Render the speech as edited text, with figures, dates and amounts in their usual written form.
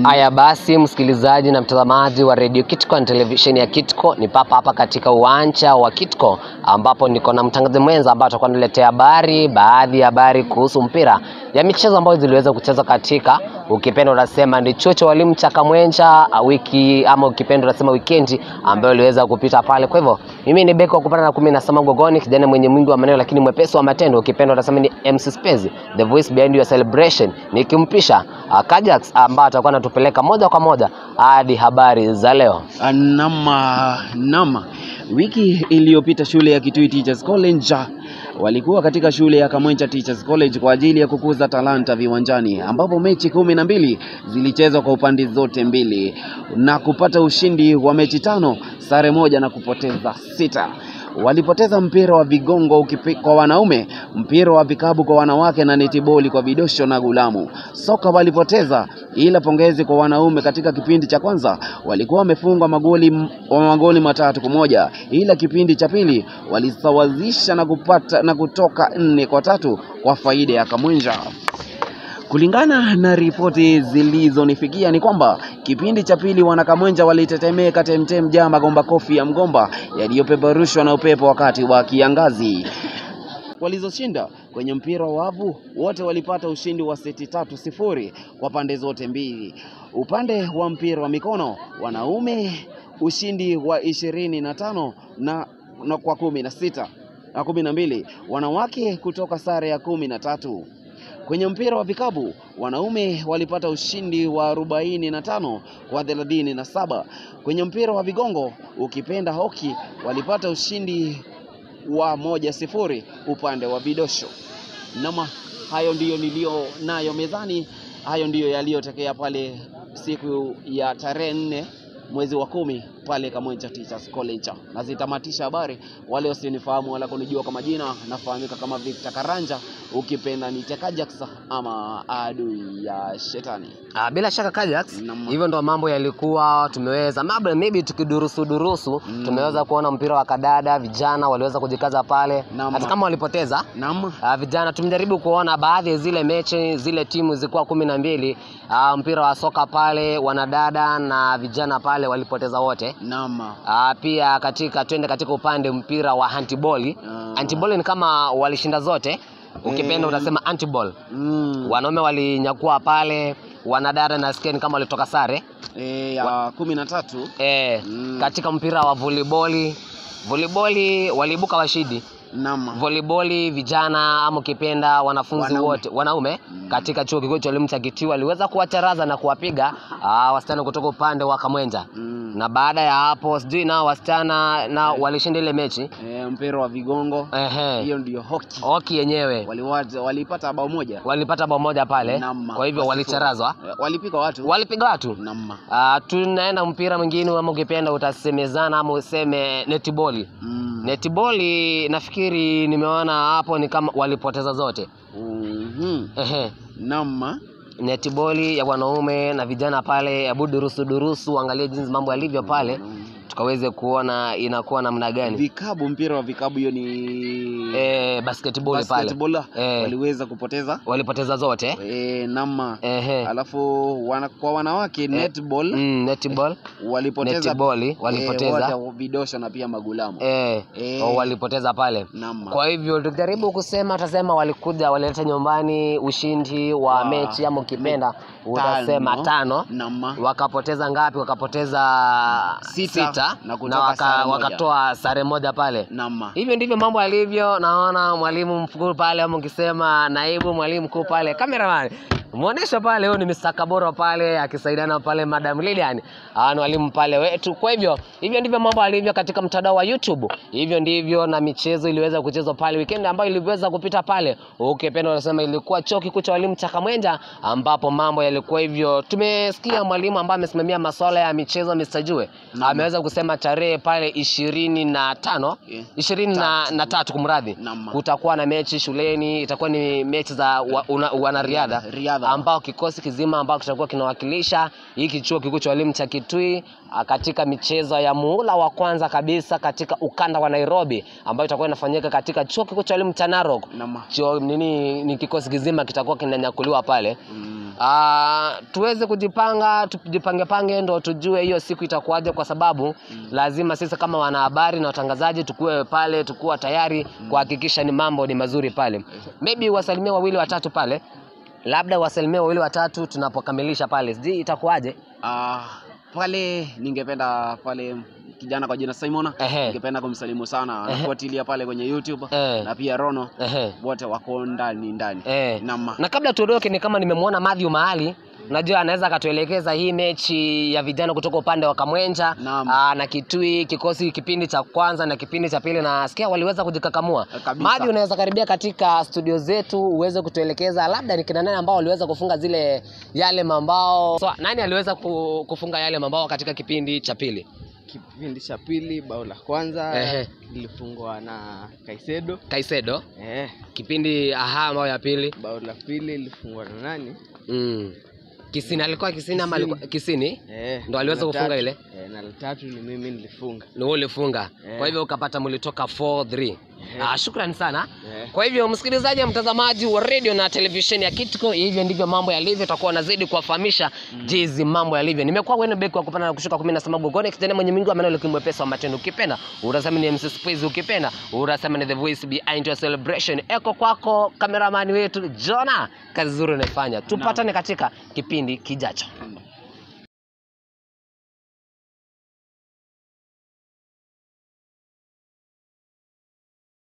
Haya basi, msikilizaji na mtazamaji wa Radio Kitco na televisheni ya Kitco, ni papa hapa katika uwanja wa Kitco ambapo niko na mtangazaji mwenza ambaye atakuwa analetea baadhi ya habari kuhusu mpira ya michezo ambayo ziliweza kuchezwa katika, ukipenda unasema ni chuo cha walimu cha Kamwenja wiki, ama ukipenda unasema weekend ambayo iliweza kupita pale. Kwa hivyo mimi ni Beko kupata na 17 mgogoni, kijana mwenye mwingi wa maneno lakini mwepesi wa matendo, ukipenda unasema ni MC Spezi, the voice behind your celebration, nikimpisha Kajax ambaye atakuwa anatupeleka moja kwa moja hadi habari za leo. Nama. Wiki iliyopita shule ya Kitui Teachers College walikuwa katika shule ya Kamwenja Teachers College kwa ajili ya kukuza talanta viwanjani, ambapo mechi 12 zilichezwa kwa upande zote mbili na kupata ushindi wa mechi 5, sare moja na kupoteza 6. Walipoteza mpira wa vigongo kwa wanaume, mpira wa vikabu kwa wanawake na netiboli kwa vidosho na gulamu. Soka walipoteza, ila pongezi kwa wanaume. Katika kipindi cha kwanza walikuwa wamefunga magoli 3-1, ila kipindi cha pili walisawazisha na kutoka 4-3 kwa faida ya Kamwenja. Kulingana na ripoti zilizonifikia ni kwamba kipindi cha pili wanakamwenja walitetemeka temtem jaa magomba kofi ya mgomba yaliyopeperushwa na upepo wakati wa kiangazi. Walizoshinda kwenye mpira wa wavu wote walipata ushindi wa seti 3-0 kwa pande zote mbili. Upande wa mpira wa mikono wanaume ushindi wa 25 na kwa 16 na 12, wanawake kutoka sare ya 13. Kwenye mpira wa vikabu wanaume walipata ushindi wa 45 kwa 37. Kwenye mpira wa vigongo ukipenda hoki walipata ushindi wa 1-0 upande wa vidosho. Nama hayo ndiyo nilio nayo mezani, hayo ndiyo yaliyotokea pale siku ya tarehe 4 mwezi wa 10 pale Kamwenja Teachers College. Na zitamatisha habari, wale wasinifahamu wala kunijua kama jina, nafahamika kama Victor Karanja, ukipenda ni Kajax ama adui ya shetani. Bila shaka Kajax, hivyo ndo mambo yalikuwa tumeweza maybe tukidurusu tumeweza kuona mpira wa kadada, vijana waliweza kujikaza pale hata kama walipoteza. Vijana tumejaribu kuona baadhi ya zile mechi, zile timu zilikuwa 12, mpira wa soka pale wanadada na vijana pale walipoteza wote. Pia twende katika upande mpira wa handball. Handball ni kama walishinda zote, ukipenda utasema handball. Wanaume walinyakua pale, wanadada na skeni kama walitoka sare ya 13. Katika mpira wa volleyball waliibuka washindi. Volleyball vijana ama ukipenda wanafunzi wote wanaume katika chuo kikuu cha elimu cha Kitui waliweza kuwacharaza na kuwapiga wasichana kutoka upande wa Kamwenja. Na baada ya hapo sijui na wasichana na walishinda ile mechi. Mpira wa vigongo hiyo ndio hoki yenyewe walipata bao moja. Walipata bao moja pale. Kwa hivyo walicharazwa, walipiga watu. Tunaenda mpira mwingine ama ukipenda utasemezana ama useme netball. Netball nafikiri nimeona hapo ni kama walipoteza zote. Netball ya wanaume na vijana pale, abu durusu angalia jinsi mambo yalivyo pale, tukaweze kuona inakuwa namna gani. Vikabu, mpira wa vikabu hiyo ni basketball pale. Waliweza kupoteza. Walipoteza zote. Alafu kwa wanawake netball walipoteza. Walipoteza vidosho na pia magulamu. Walipoteza pale. Kwa hivyo tukijaribu kusema tutasema walileta nyumbani ushindi wa mechi ama ukipenda utasema 5. Wakapoteza ngapi? Wakapoteza 6 na wakatoa sare moja pale. Hivyo ndivyo mambo yalivyo. Naona mwalimu mkuu pale ama ukisema naibu mwalimu mkuu pale, cameraman muonesha pale, huyo ni Mr. Kaboro pale akisaidiana pale Madam Lilian, ni walimu pale wetu. Kwa hivyo ndivyo mambo yalivyo katika mtandao wa YouTube. Hivyo ndivyo na michezo iliweza kuchezwa pale weekend ambayo iliweza kupita pale. Ukipenda unasema ilikuwa chuo kikuu cha walimu cha Kamwenja ambapo mambo yalikuwa hivyo. Tumesikia mwalimu ambaye amesimamia masuala ya michezo Mr. Jue ameweza kusema tarehe pale 23 kumradhi, kutakuwa na mechi shuleni, itakuwa ni mechi za wanariadha ambao kikosi kizima ambao kitakuwa kinawakilisha hiki chuo kikuu cha walimu cha Kitui katika michezo ya muhula wa kwanza kabisa katika ukanda wa Nairobi ambayo itakuwa inafanyika katika chuo kikuu cha elimu cha Narok. Ni kikosi kizima kitakuwa kinanyakuliwa pale. Tuweze kujipanga, tujipange ndo tujue hiyo siku itakuwaje, kwa sababu lazima sisi kama wanahabari na watangazaji tukue pale, tukua tayari kuhakikisha ni mambo ni mazuri pale. Maybe wasalimie wawili watatu pale. Labda wasalimie wawili watatu tunapokamilisha pale. Sijui itakuwaje? Pale ningependa pale kijana kwa jina Simona, ningependa kumsalimu sana. Anafuatilia pale kwenye YouTube na pia Rono. Wote wako ndani. Na kabla tuondoke, ni kama nimemwona Matthew mahali. Unajua anaweza akatuelekeza hii mechi ya vijana kutoka upande wa Kamwencha na Kitui, kikosi kipindi cha kwanza na kipindi cha pili, na sikia waliweza kujikakamua. Matthew, unaweza karibia katika studio zetu uweze kutuelekeza labda ni kina nani ambao waliweza kufunga yale mambao. Nani aliweza kufunga yale mambao katika kipindi cha pili? Kipindi cha pili bao la kwanza lilifungwa na Kaisedo. Kipindi bao ya pili, bao la pili lilifungwa na nani? Kisini. Alikuwa Kisini ama alikuwa Kisini? Ndo aliweza kufunga ile. Na la tatu ni mimi nilifunga. Ni wewe ulifunga. Kwa hivyo ukapata mlitoka 4-3. Shukrani sana. Kwa hivyo msikilizaji na mtazamaji wa radio na televisheni ya Kitco, hivyo ndivyo mambo yalivyo. Tutakuwa nazidi kuwafahamisha jinsi mambo yalivyo. Nimekuwa wenu beki wa kupanda na kushuka 10 na sababu gone kijana mwenye mingi amenelo kimwepesa wa matendo. Ukipenda unasema ni MC Space, ukipenda unasema ni the voice behind your celebration. Eko kwako cameraman wetu Jonah, kazi nzuri unafanya. Tupatane katika kipindi kijacho.